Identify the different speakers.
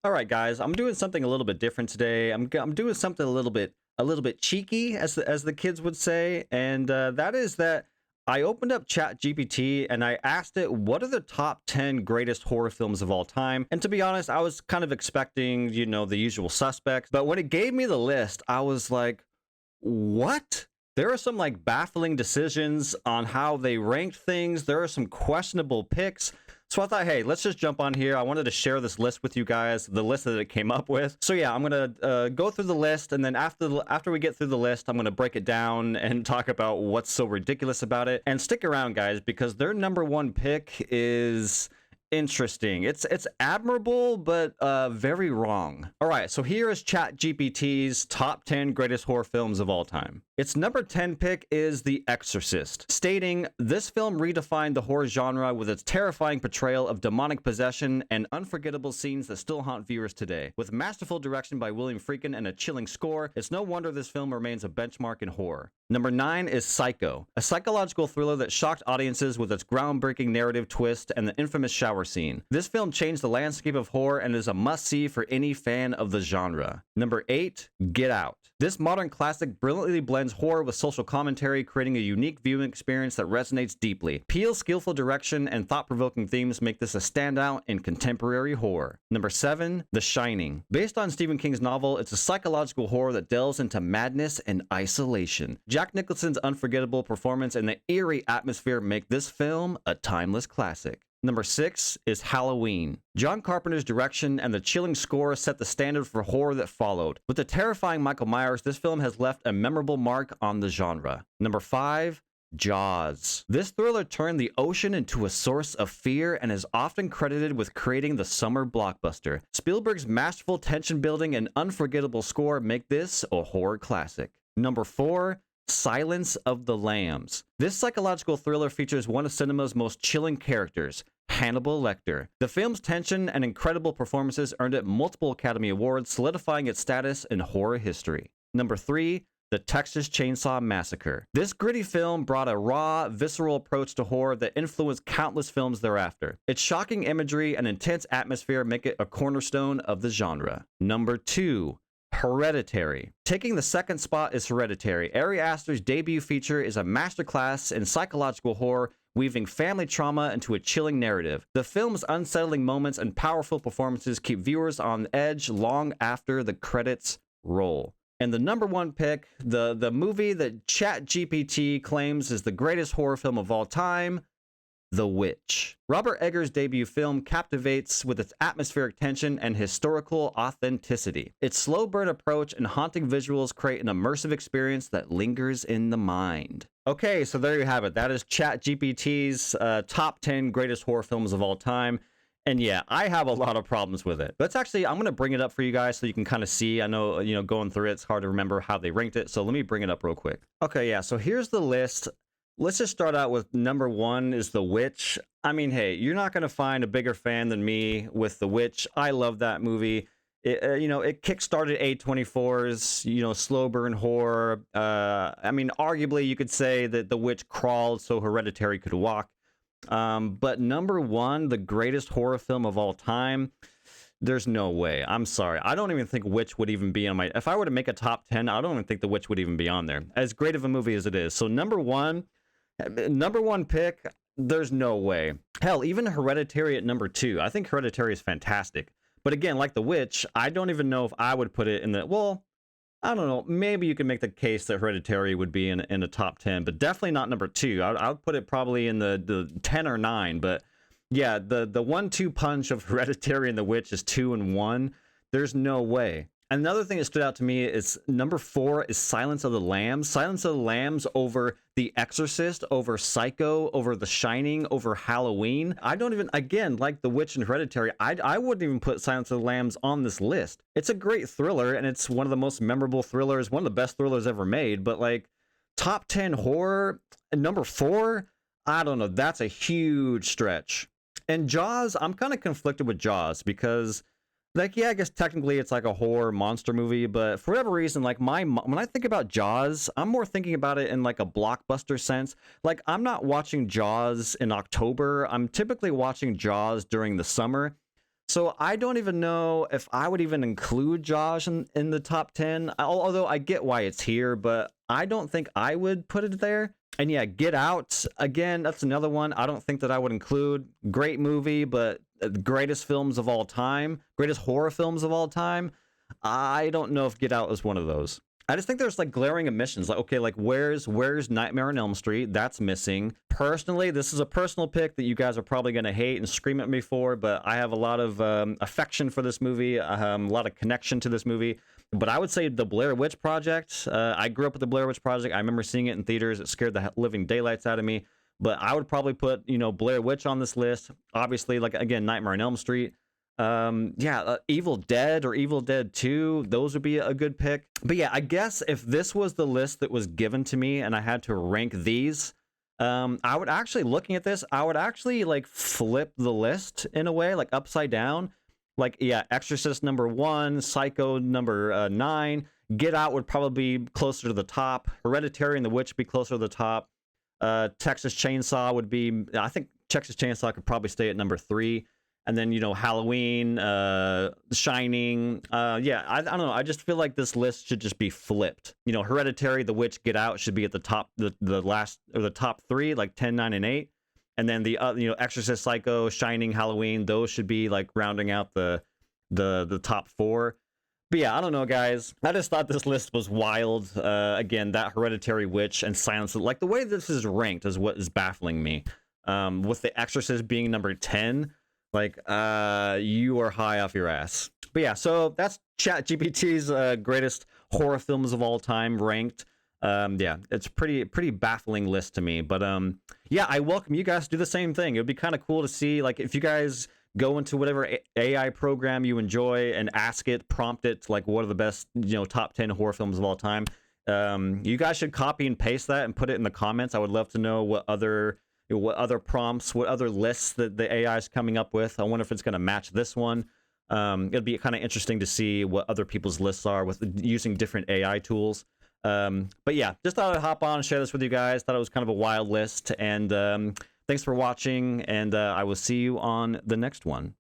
Speaker 1: All right, guys, I'm doing something a little bit different today. I'm doing something a little bit cheeky, as the kids would say, and that is that I opened up ChatGPT and I asked it, "What are the top 10 greatest horror films of all time?" And to be honest, I was kind of expecting, the usual suspects, but when it gave me the list, I was like, "What?" There are some like baffling decisions on how they ranked things. There are some questionable picks. So I thought, hey, let's just jump on here. I wanted to share this list with you guys, the list that it came up with. So yeah, I'm gonna go through the list, and then after we get through the list, I'm gonna break it down and talk about what's so ridiculous about it. And stick around, guys, because their number one pick is interesting. It's admirable, but very wrong. All right, so here is ChatGPT's top 10 greatest horror films of all time. Its number 10 pick is The Exorcist, stating, "This film redefined the horror genre with its terrifying portrayal of demonic possession and unforgettable scenes that still haunt viewers today. With masterful direction by William Friedkin and a chilling score, it's no wonder this film remains a benchmark in horror." Number 9 is Psycho, a psychological thriller that shocked audiences with its groundbreaking narrative twist and the infamous shower scene. This film changed the landscape of horror and is a must-see for any fan of the genre. Number 8, Get Out. This modern classic brilliantly blends horror with social commentary, creating a unique viewing experience that resonates deeply. Peele's skillful direction and thought-provoking themes make this a standout in contemporary horror. Number 7, The Shining. Based on Stephen King's novel, it's a psychological horror that delves into madness and isolation. Jack Nicholson's unforgettable performance and the eerie atmosphere make this film a timeless classic. Number 6 is Halloween. John Carpenter's direction and the chilling score set the standard for horror that followed. With the terrifying Michael Myers, this film has left a memorable mark on the genre. Number 5, Jaws. This thriller turned the ocean into a source of fear and is often credited with creating the summer blockbuster. Spielberg's masterful tension building and unforgettable score make this a horror classic. Number 4, Silence of the Lambs. This psychological thriller features one of cinema's most chilling characters, Hannibal Lecter. The film's tension and incredible performances earned it multiple Academy Awards, solidifying its status in horror history. Number 3, The Texas Chainsaw Massacre. This gritty film brought a raw, visceral approach to horror that influenced countless films thereafter. Its shocking imagery and intense atmosphere make it a cornerstone of the genre. Number 2, Hereditary. Taking the second spot is Hereditary. Ari Aster's debut feature is a masterclass in psychological horror, weaving family trauma into a chilling narrative. The film's unsettling moments and powerful performances keep viewers on edge long after the credits roll. And the number one pick, the movie that ChatGPT claims is the greatest horror film of all time, The Witch. Robert Eggers' debut film captivates with its atmospheric tension and historical authenticity. Its slow burn approach and haunting visuals create an immersive experience that lingers in the mind. Okay, so there you have it. That is ChatGPT's top 10 greatest horror films of all time. And yeah, I have a lot of problems with it. Let's actually, I'm going to bring it up for you guys so you can kind of see. I know, going through it, it's hard to remember how they ranked it. So let me bring it up real quick. Okay, yeah, so here's the list. Let's just start out with number 1 is The Witch. I mean, hey, you're not going to find a bigger fan than me with The Witch. I love that movie. It kickstarted A24's, slow burn horror. I mean, arguably you could say that The Witch crawled so Hereditary could walk. But number 1, the greatest horror film of all time, there's no way. I'm sorry. I don't even think Witch would even be on my... If I were to make a top 10, I don't even think The Witch would even be on there. As great of a movie as it is. So number one pick, there's no way. Hell, even Hereditary at number 2. I think Hereditary is fantastic. But again, like The Witch, I don't even know if I would put it in the... Well, I don't know. Maybe you can make the case that Hereditary would be in the top 10, but definitely not number 2. I would put it probably in the 10 or 9. But yeah, the 1-2 punch of Hereditary and The Witch is 2 and 1. There's no way. Another thing that stood out to me is number 4 is Silence of the Lambs. Silence of the Lambs over The Exorcist, over Psycho, over The Shining, over Halloween. I don't even, again, like The Witch and Hereditary, I wouldn't even put Silence of the Lambs on this list. It's a great thriller, and it's one of the most memorable thrillers, one of the best thrillers ever made, but like, top 10 horror, number 4, I don't know, that's a huge stretch. And Jaws, I'm kind of conflicted with Jaws because... Like, yeah, I guess technically it's like a horror monster movie, but for whatever reason, like when I think about Jaws, I'm more thinking about it in like a blockbuster sense. Like, I'm not watching Jaws in October. I'm typically watching Jaws during the summer. So I don't even know if I would even include Josh in the top 10, although I get why it's here, but I don't think I would put it there. And yeah, Get Out, again, that's another one I don't think that I would include. Great movie, but greatest films of all time, greatest horror films of all time. I don't know if Get Out is one of those. I just think there's like glaring omissions. Like, okay, like where's Nightmare on Elm Street? That's missing. Personally, this is a personal pick that you guys are probably gonna hate and scream at me for, but I have a lot of affection for this movie, a lot of connection to this movie. But I would say the Blair Witch Project. I grew up with the Blair Witch Project. I remember seeing it in theaters. It scared the living daylights out of me. But I would probably put, Blair Witch on this list. Obviously, like again, Nightmare on Elm Street. Evil Dead or Evil Dead 2, those would be a good pick. But yeah, I guess if this was the list that was given to me and I had to rank these, I would actually, looking at this, I would actually like flip the list in a way, like upside down. Like, yeah, Exorcist number 1, Psycho number 9, Get Out would probably be closer to the top, Hereditary and The Witch would be closer to the top, Texas Chainsaw would be, I think Texas Chainsaw could probably stay at number 3. And then, Halloween, Shining. I don't know. I just feel like this list should just be flipped. Hereditary, The Witch, Get Out should be at the top, the last, or the top 3, like 10, 9, and 8. And then the, Exorcist, Psycho, Shining, Halloween, those should be like rounding out the top 4. But yeah, I don't know, guys. I just thought this list was wild. Again, that Hereditary, Witch, and Silence. Like the way this is ranked is what is baffling me. With the Exorcist being number 10. Like, you are high off your ass. But yeah, so that's ChatGPT's greatest horror films of all time ranked. Yeah, it's pretty baffling list to me. But yeah, I welcome you guys to do the same thing. It would be kind of cool to see, like, if you guys go into whatever AI program you enjoy and ask it, prompt it, like, what are the best, top 10 horror films of all time. You guys should copy and paste that and put it in the comments. I would love to know what other prompts, what other lists that the AI is coming up with. I wonder if it's going to match this one. It'll be kind of interesting to see what other people's lists are with using different AI tools. But yeah, just thought I'd hop on and share this with you guys. Thought it was kind of a wild list. And thanks for watching. And I will see you on the next one.